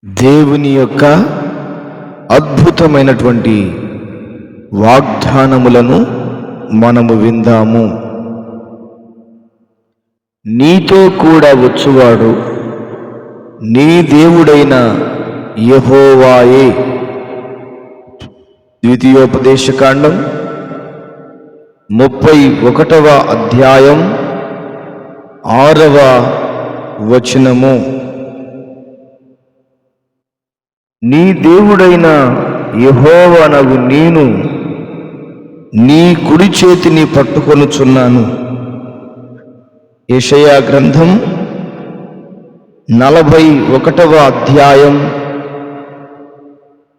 దేవుని యొక్క అద్భుతమైనటువంటి వాగ్దానములను మనము విందాము. నీతో కూడా వచ్చువాడు నీ దేవుడైన యెహోవాయే. ద్వితీయోపదేశకాండం 31వ అధ్యాయం 6వ వచనము. నీ దేవుడైన యెహోవానగు నేను నీ కుడి చేతిని పట్టుకొనుచున్నాను. యెషయా గ్రంథం 41వ అధ్యాయం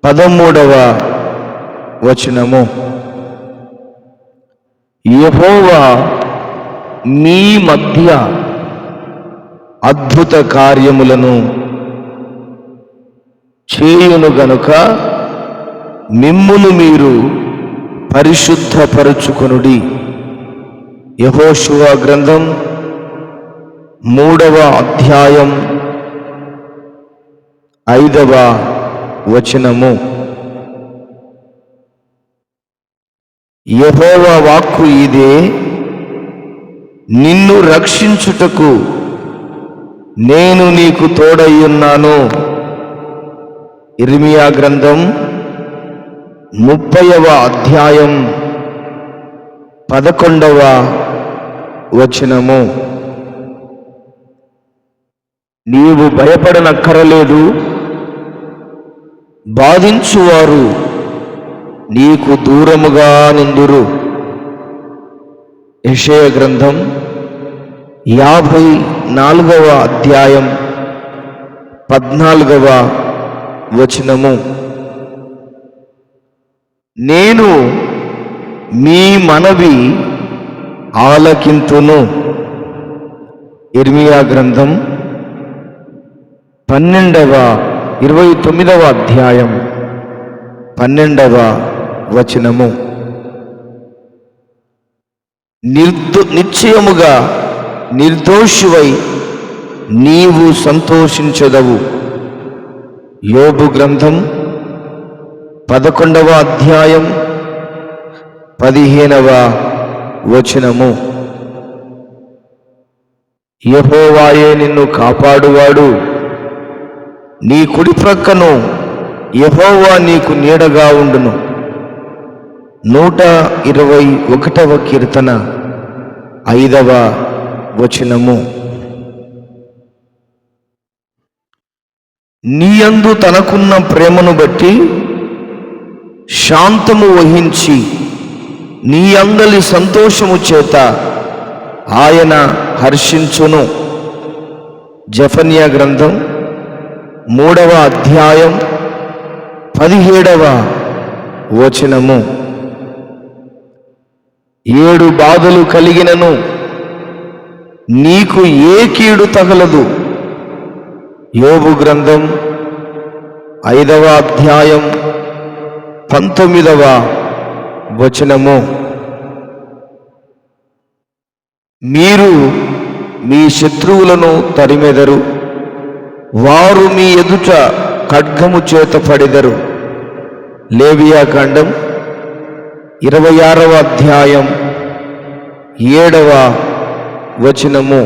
13వ వచనము. యెహోవా మీ మధ్య అద్భుత కార్యములను చేయును గనుక మిమ్మును మీరు పరిశుద్ధపరచుకొనుడి. యెహోషువ గ్రంథం 3వ అధ్యాయం 5వ వచనము. యెహోవా వాక్కు ఇదే, నిన్ను రక్షించుటకు నేను నీకు తోడయ్యున్నాను. ఇర్మియా గ్రంథం 30వ అధ్యాయం 11వ వచనము. నీవు భయపడనక్కరలేదు, బాధించువారు నీకు దూరముగా నుందురు. యెషయా గ్రంథం 54వ అధ్యాయం 14వ వచనము. నేను మీ మనవి ఆలకింతును. ఇర్మియా గ్రంథం 29వ అధ్యాయం 12వ వచనము. నిశ్చయముగా నిర్దోషివై నీవు సంతోషించదవు. యోబు గ్రంథం 11వ అధ్యాయం 15వ వచనము. యెహోవాయే నిన్ను కాపాడువాడు, నీ కుడి ప్రక్కను యెహోవా నీకు నీడగా ఉండును. 121వ కీర్తన 5వ వచనము. నీయందు తనకున్న ప్రేమను బట్టి శాంతము వహించి నీ అంగలి సంతోషము చేత ఆయన హర్షించును. జెఫన్యా గ్రంథం 3వ అధ్యాయం 17వ వచనము. 7 బాధలు కలిగినను నీకు ఏ కీడు తగలదు. యోబు గ్రంథం 5వ అధ్యాయం 19వ వచనము. మీరు మీ శత్రువులను తరిమెదరు, వారు మీ ఎదుట ఖడ్గము చేత పడెదరు. లేవియా కాండం 26వ అధ్యాయం 7వ వచనము.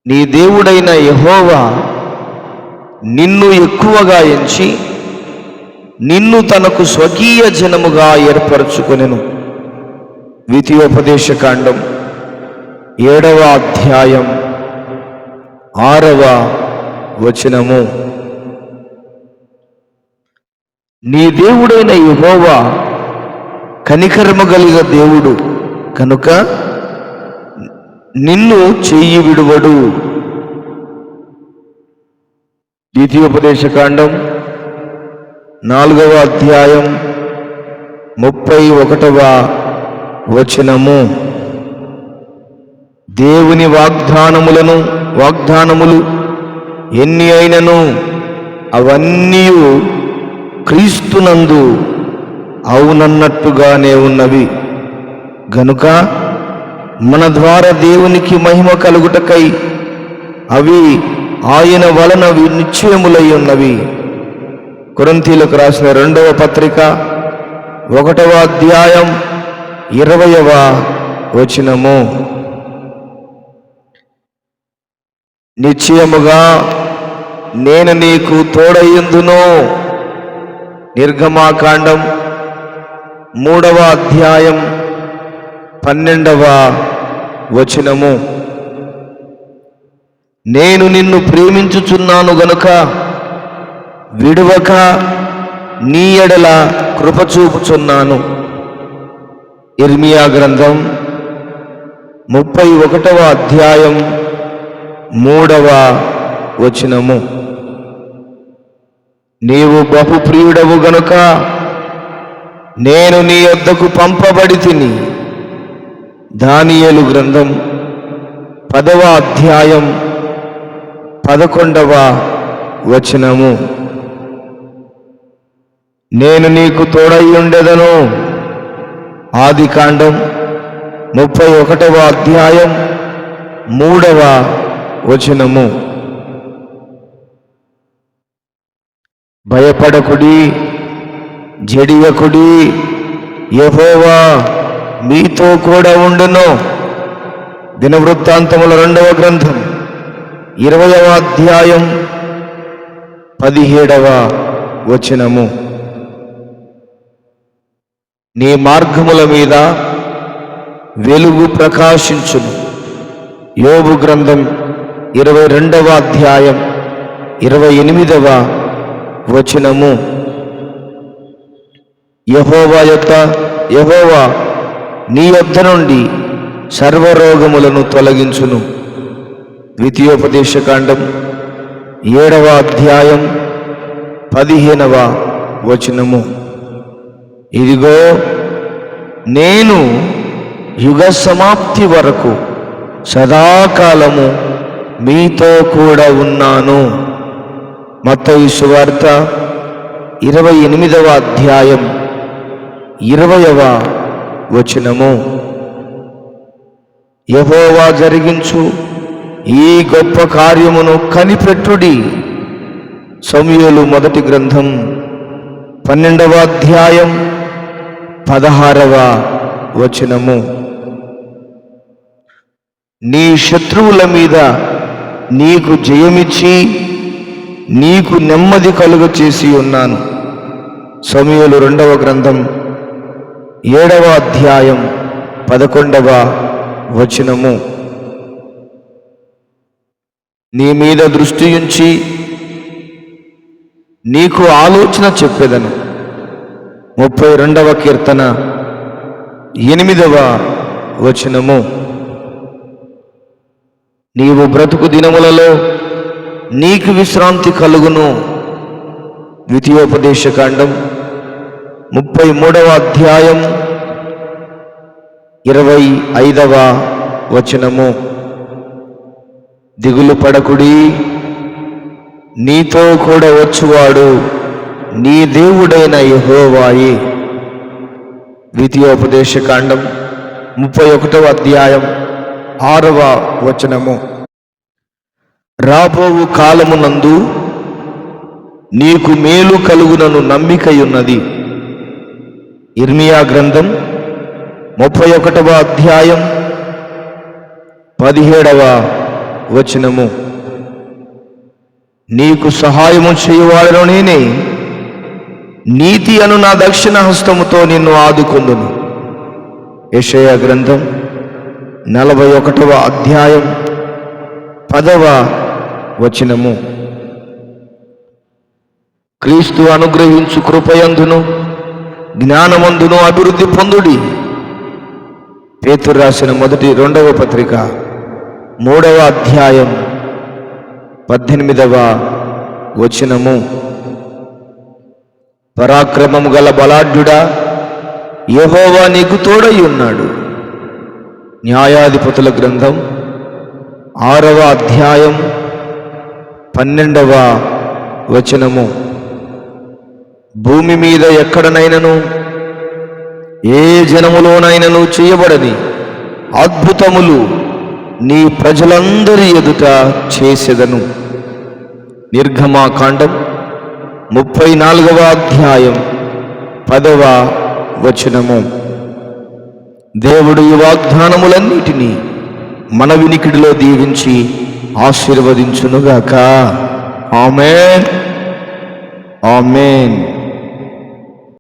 నీ దేవుడైన యెహోవా నిన్ను ఎక్కువగా ఎంచి నిన్ను తనకు స్వకీయ జనముగా ఏర్పరచుకొనెను. ద్వితీయోపదేశకాండం 7వ అధ్యాయం 6వ వచనము. నీ దేవుడైన యెహోవా కనికరము కలిగిన దేవుడు కనుక నిన్ను చెయ్యి విడువడు. ద్వితీయోపదేశకాండం 4వ అధ్యాయం 31వ వచనము. దేవుని వాగ్దానములు ఎన్ని అయినను అవన్నీ క్రీస్తునందు అవునన్నట్టుగానే ఉన్నవి గనుక మన ద్వారా దేవునికి మహిమ కలుగుటకై అవి ఆయన వలన నిశ్చయములై ఉన్నవి. కొరింథీయులకు రాసిన 2వ పత్రిక 1వ అధ్యాయం 20వ వచనము. నిశ్చయముగా నేను నీకు తోడయ్యుందును. నిర్గమాకాండం 3వ అధ్యాయం 12వ వచనము. నేను నిన్ను ప్రేమించుచున్నాను గనుక విడువక నీ ఎడల కృప చూపుచున్నాను. ఇర్మియా గ్రంథం 31వ అధ్యాయం 3వ వచనము. నీవు బహుప్రియుడవు గనుక నేను నీ యొద్దకు పంపబడి తిని. దానియేలు గ్రంథం 10వ అధ్యాయం 11వ వచనము. నేను నీకు తోడై ఉండెదను. ఆదికాండం 31వ అధ్యాయం 3వ వచనము. భయపడకుడి, జడియకుడి, యెహోవా మీతో కూడా ఉండును. దినవృత్తాంతముల 2వ గ్రంథం 20వ అధ్యాయం 17వ వచనము. నీ మార్గముల మీద వెలుగు ప్రకాశించును. యోబు గ్రంథం 22వ అధ్యాయం 28వ వచనము. యెహోవా నీ యొద్ద నుండి సర్వరోగములను తొలగించును. ద్వితీయోపదేశకాండం 7వ అధ్యాయం 15వ వచనము. ఇదిగో నేను యుగ సమాప్తి వరకు సదాకాలము మీతో కూడా ఉన్నాను. మత్తయి సువార్త 28వ అధ్యాయం 20వ వచనము. యెహోవా జరిగించు ఈ గొప్ప కార్యమును కనిపెట్టుడి. సమూయేలు మొదటి గ్రంథం 12వ అధ్యాయం 16వ వచనము. నీ శత్రువుల మీద నీకు జయమిచ్చి నీకు నెమ్మది కలుగ చేసి ఉన్నాను. సమూయేలు 2వ గ్రంథం 7వ అధ్యాయం 11వ వచనము. నీ మీద దృష్టి ఉంచి నీకు ఆలోచన చెప్పెదను. 32వ కీర్తన 8వ వచనము. నీవు బ్రతుకు దినములలో నీకు విశ్రాంతి కలుగును. ద్వితీయోపదేశకాండం 33వ అధ్యాయం 25వ వచనము. దిగులు పడకుడి, నీతో కూడా వచ్చువాడు నీ దేవుడైన యెహోవాయే. ద్వితీయోపదేశకాండం 31వ అధ్యాయం 6వ వచనము. రాబోవు కాలమునందు నీకు మేలు కలుగునను నమ్మికయున్నది. ఇర్మియా గ్రంథం 31వ అధ్యాయం 17వ వచనము. నీకు సహాయము చేయువాడను నేనే, నీతి అను నా దక్షిణ హస్తముతో నిన్ను ఆదుకొందును. యెషయా గ్రంథం 41వ అధ్యాయం 10వ వచనము. క్రీస్తు అనుగ్రహించు కృపయందును జ్ఞానమందును అభివృద్ధి పొందుడి. పేతురు రాసిన 2వ పత్రిక 3వ అధ్యాయం 18వ వచనము. పరాక్రమము గల బలాఢ్యుడా, యెహోవా నీకు తోడై ఉన్నాడు. న్యాయాధిపతుల గ్రంథం 6వ అధ్యాయం 12వ వచనము. భూమి మీద ఎక్కడనైనను ఏ జనములోనైనను చేయబడని అద్భుతములు నీ ప్రజలందరి ఎదుట చేసెదను. నిర్గమాకాండం 34వ అధ్యాయం 10వ వచనము. దేవుడు ఈ వాగ్దానములన్నిటినీ మన వినికిడిలో దీవించి ఆశీర్వదించునుగాక. ఆమేన్, ఆమేన్.